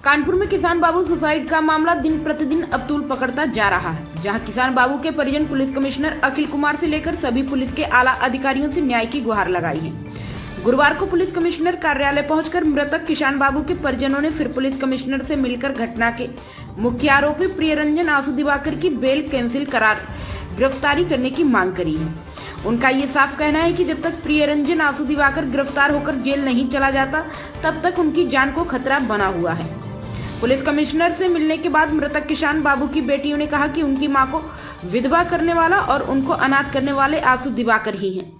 कानपुर में किसान बाबू सुसाइड का मामला दिन प्रतिदिन अब तूल पकड़ता जा रहा है, जहां किसान बाबू के परिजन पुलिस कमिश्नर अखिल कुमार से लेकर सभी पुलिस के आला अधिकारियों से न्याय की गुहार लगाई है। गुरुवार को पुलिस कमिश्नर कार्यालय पहुंचकर मृतक किसान बाबू के परिजनों ने फिर पुलिस कमिश्नर से मिलकर घटना के मुख्य आरोपी प्रियरंजन आंसू दिवाकर की बेल कैंसिल करार गिरफ्तारी करने की मांग करी है। उनका ये साफ कहना है कि जब तक प्रियरंजन आंसू दिवाकर गिरफ्तार होकर जेल नहीं चला जाता, तब तक उनकी जान को खतरा बना हुआ है। पुलिस कमिश्नर से मिलने के बाद मृतक किसान बाबू की बेटियों ने कहा कि उनकी मां को विधवा करने वाला और उनको अनाथ करने वाले आंसू दिवाकर ही हैं।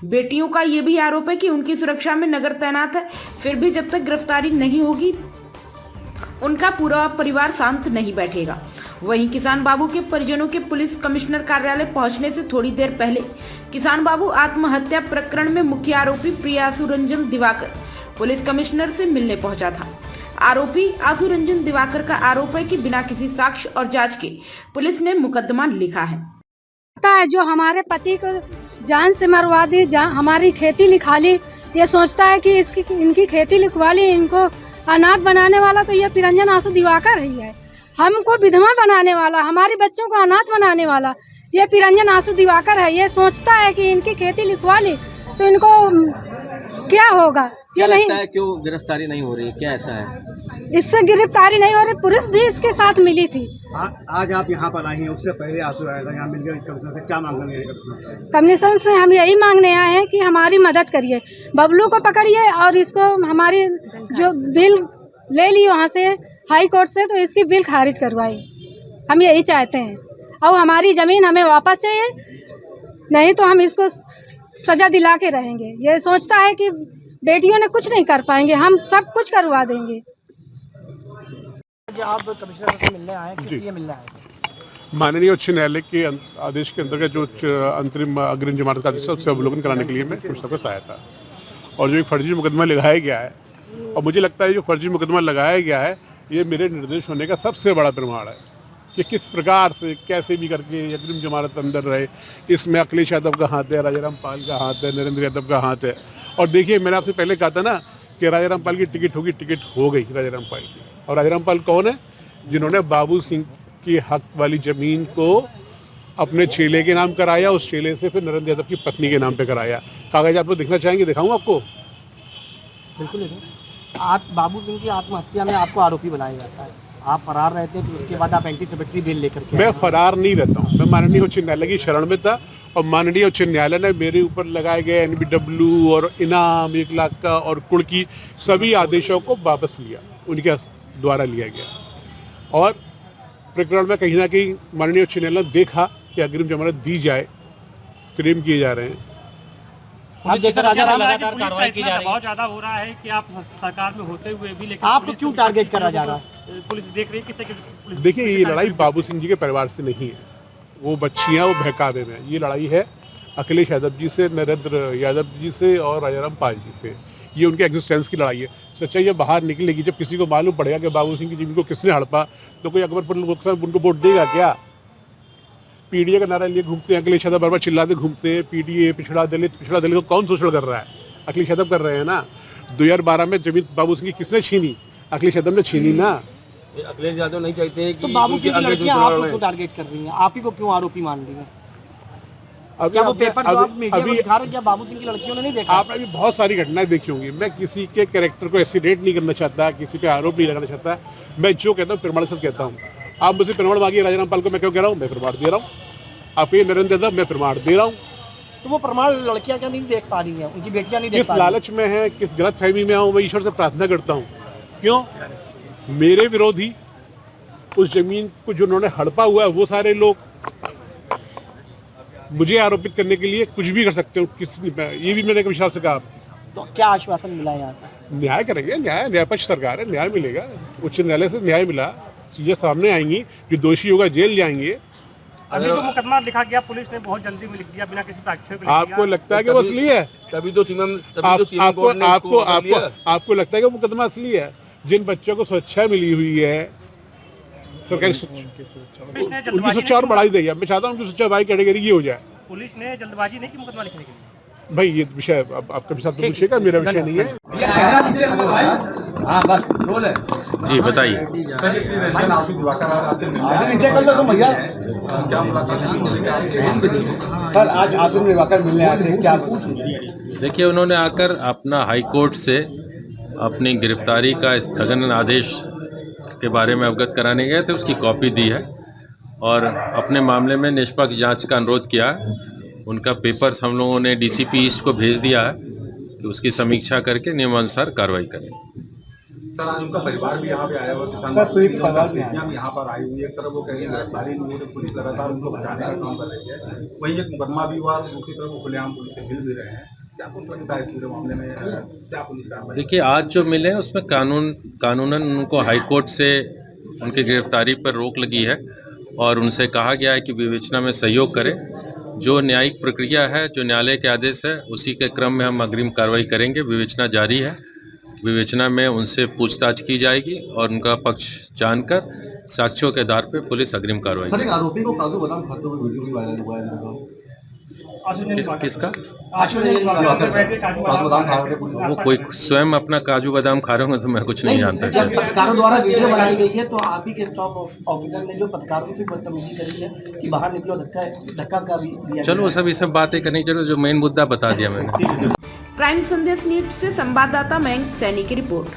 बेटियों का ये भी आरोप है कि उनकी सुरक्षा में नगर तैनात है, फिर भी जब तक गिरफ्तारी नहीं होगी उनका पूरा परिवार शांत नहीं बैठेगा। वहीं किसान बाबू के परिजनों के पुलिस कमिश्नर कार्यालय पहुंचने से थोड़ी देर पहले किसान बाबू आत्महत्या प्रकरण में मुख्य आरोपी प्रियरंजन दिवाकर पुलिस कमिश्नर से मिलने पहुंचा था। आरोपी आंसूरंजन दिवाकर का आरोप है कि बिना किसी साक्ष्य और जांच के पुलिस ने मुकदमा लिखा है। जो हमारे पति को जान से मरवा दी, हमारी खेती लिखा ली, ये सोचता है कि इनकी खेती लिखवा ली, इनको अनाथ बनाने वाला तो ये प्रियरंजन आंसू दिवाकर ही है। हमको विधवा बनाने वाला, हमारे बच्चों को अनाथ बनाने वाला ये प्रियरंजन आंसू दिवाकर है। ये सोचता है कि इनकी खेती लिखवा ली तो इनको क्या होगा। क्या लगता है क्यों गिरफ्तारी नहीं हो रही, क्या ऐसा है? इससे गिरफ्तारी नहीं हो रही, पुलिस भी इसके साथ मिली थी। आज आप यहाँ पर आई हैं, उससे पहले आंसू आया था, यहाँ मिल गया। कमिश्नर से क्या मांगने आए? कमिश्नर से हम यही मांगने आए हैं कि हमारी मदद करिए, बबलू को पकड़िए और इसको हमारी जो बिल ले ली वहाँ से हाई कोर्ट से, तो इसकी बिल खारिज करवाई। हम यही चाहते हैं और हमारी ज़मीन हमें वापस चाहिए, नहीं तो हम इसको सज़ा दिला के रहेंगे। ये सोचता है कि बेटियों ने कुछ नहीं कर पाएंगे, हम सब कुछ करवा देंगे। आप कमिश्नर से मिलने आए, किस लिए मिलने आए? माननीय उच्च न्यायालय के आदेश के अंतर्गत जो अग्रिम जमानत का आदेश है उससे अवलोकन कराने के लिए मैं कमिश्नर को आया था। और जो एक फर्जी मुकदमा लगाया गया है, और मुझे लगता है जो फर्जी मुकदमा लगाया गया है ये मेरे निर्देश होने का सबसे बड़ा प्रमाण है कि किस प्रकार से कैसे भी करके अग्रिम जमानत अंदर रहे। इसमें अखिलेश यादव का हाथ है, राजाराम पाल का हाथ है, नरेंद्र यादव का हाथ है। और देखिए, मैंने आपसे पहले कहा था ना कि राजाराम पाल की टिकट होगी, टिकट हो गई राजाराम पाल की। और राजाराम पाल कौन है? जिन्होंने बाबू सिंह की हक वाली जमीन को अपने चेले के नाम कराया, उस चेले से फिर नरेंद्र यादव की पत्नी के नाम पे कराया। कागज आप लोग देखना चाहेंगे? दिखाऊं आपको? बिल्कुल। आप बाबू सिंह की आत्महत्या में आपको आरोपी बनाया जाता है, आप फरार रहते हैं, तो उसके बाद आप एंटी सेक्रेटरी बेल लेकर के। मैं फरार नहीं रहता हूँ, मैं माननीय उच्च न्यायालय की शरण में था और माननीय उच्च न्यायालय ने मेरे ऊपर लगाए गए NBW और इनाम 1 लाख का और कुड़ की सभी आदेशों को वापस लिया, उनके द्वारा लिया गया। और प्रकरण में कहीं ना कहीं माननीय उच्च न्यायालय ने देखा कि अग्रिम जमानत दी जाए, फ्रेम किए जा रहे हैं। आप देखा राजाराम कार्रवाई की जा रही है, बहुत ज्यादा हो रहा है कि आप सरकार में होते हुए भी, लेकिन आपको क्यों टारगेट करा जा रहा है? पुलिस देख रही है किस तरह की? देखिए, ये लड़ाई बाबू सिंह जी के परिवार से नहीं है, वो बच्चियां वो बहकावे में। ये लड़ाई है अखिलेश यादव जी से, नरेंद्र यादव जी से और राजाराम पाल जी से। ये उनके एग्जिस्टेंस की लड़ाई है। सच्चाई ये बाहर निकलेगी जब किसी को मालूम पड़ेगा कि बाबू सिंह की जमीन को किसने हड़पा, तो कोई अकबरपुर उनको वोट देगा क्या? पीडीए का नारा लिए घूमते हैं, अखिलेश यादव बार बार चिल्लाते घूमते हैं पीडीए पिछड़ा दलित को कौन शोषण कर रहा है? अखिलेश यादव कर रहे हैं ना। 2012 में जमीन बाबू सिंह की किसने छीनी? अखिलेश यादव ने छीनी ना। अखिलेश यादव नहीं चाहते हैं कि तो बाबू सिंह की लड़कियां आपको टारगेट कर रही हैं, आप ही को क्यों आरोपी मान रही हैं? क्या वो पेपर जो आप मीडिया में दिखा रहे हैं, क्या बाबू सिंह की लड़कियों ने नहीं देखा? आपने भी बहुत सारी घटनाएं देखी होंगी। मैं किसी के कैरेक्टर को एसिडेट नहीं करना चाहता, किसी पे आरोप नहीं लगाना चाहता। मैं जो कहता हूँ प्रमाण के साथ कहता हूँ। आप मुझसे प्रमाण मांगिए राजाराम पाल को, मैं क्यों कह रहा हूँ? मैं प्रमाण दे रहा हूँ। आप ये नरेंद्र यादव, मैं प्रमाण दे रहा हूँ। तो वो प्रमाण लड़कियां क्या नहीं देख पा रही हैं, उनकी बेटियां नहीं देख पा किस रही? लालच में है, किस गलत फहमी में हूँ, मैं ईश्वर से प्रार्थना करता हूँ। क्यों? मेरे विरोधी उस जमीन को जो उन्होंने हड़पा हुआ है, वो सारे लोग मुझे आरोपित करने के लिए कुछ भी कर सकते हो। ये भी मैंने विश्वास से कहा। तो क्या आश्वासन मिला यहाँ से? न्याय करेंगे, न्यायपक्ष सरकार है, न्याय मिलेगा। उच्च न्यायालय से न्याय मिला, चीजें सामने आएंगी, जो दोषी होगा जेल जाएंगे। अभी जो मुकदमा लिखा गया पुलिस ने बहुत जल्दी में लिख दिया, बिना किसी साक्ष्य के। आपको लगता है कि वो असली है? तभी तो आपको लगता है कि मुकदमा असली है? जिन बच्चों को सुरक्षा मिली हुई है सरकारी, उनकी सुरक्षा और बढ़ाई देगी। मैं चाहता हूँ उनकी सुरक्षा बाई कैटेगरी की हो जाए। पुलिस ने जल्दबाजी नहीं की मुकदमा लिखने के लिए। भाई ये विषय आपका विषय तो पूछिएगा, मेरा विषय नहीं है। हाँ बस रोल है। जी बताइए। सर आज आसिम दिवाकर मिलने आए थे, क्या पूछ? देखिए, उन्होंने आकर अपना हाई कोर्ट से अपनी गिरफ्तारी का स्थगन आदेश के बारे में अवगत कराने गए थे, उसकी कॉपी दी है और अपने मामले में निष्पक्ष जांच का अनुरोध किया है। उनका पेपर्स हम लोगों ने डीसीपी ईस्ट को भेज दिया है कि उसकी समीक्षा करके नियमानुसार कार्रवाई करें। सर आज उनका परिवार भी यहाँ पे आया हुआ है, यहाँ पर आई हुई है। एक तरफ वो कहेंगे गिरफ्तारी नहीं हो रही, पुलिस लगातार उनको बचाने का काम कर रही है। वहीं एक मुकदमा भी हुआ, दूसरी तरफ वो खुलेआम पुलिस से मिल भी रहे हैं। क्या कुछ लगता है पूरे मामले में, क्या पुलिस कार्रवाई? देखिए, आज जो मिले हैं उसमें कानूनन उनको हाई कोर्ट से उनकी गिरफ्तारी पर रोक लगी है और उनसे कहा गया है कि विवेचना में सहयोग करें। जो न्यायिक प्रक्रिया है, जो न्यायालय के आदेश है, उसी के क्रम में हम अग्रिम कार्रवाई करेंगे। विवेचना जारी है, विवेचना में उनसे पूछताछ की जाएगी और उनका पक्ष जानकर साक्ष्यों के आधार पर पुलिस अग्रिम कार्रवाई करेगी। आरोपी को काजू बादाम खाते हुए वीडियो भी वायरल हुआ है। किसका? वो कोई स्वयं अपना काजू बादाम खा रहे होंगे तो मैं कुछ नहीं जानता। जब पत्रकारों द्वारा वीडियो बनाई गई है तो आप ही के स्टाफ ऑफिसर ने जो पत्रकारों से बदतमीजी करी है कि बाहर निकलो, धक्का का भी दिया। चलो वो सब बातें करनी, चलो जो मेन मुद्दा बता दिया मैंने। प्राइम संदेश न्यूज से संवाददाता मयंक सैनी की रिपोर्ट।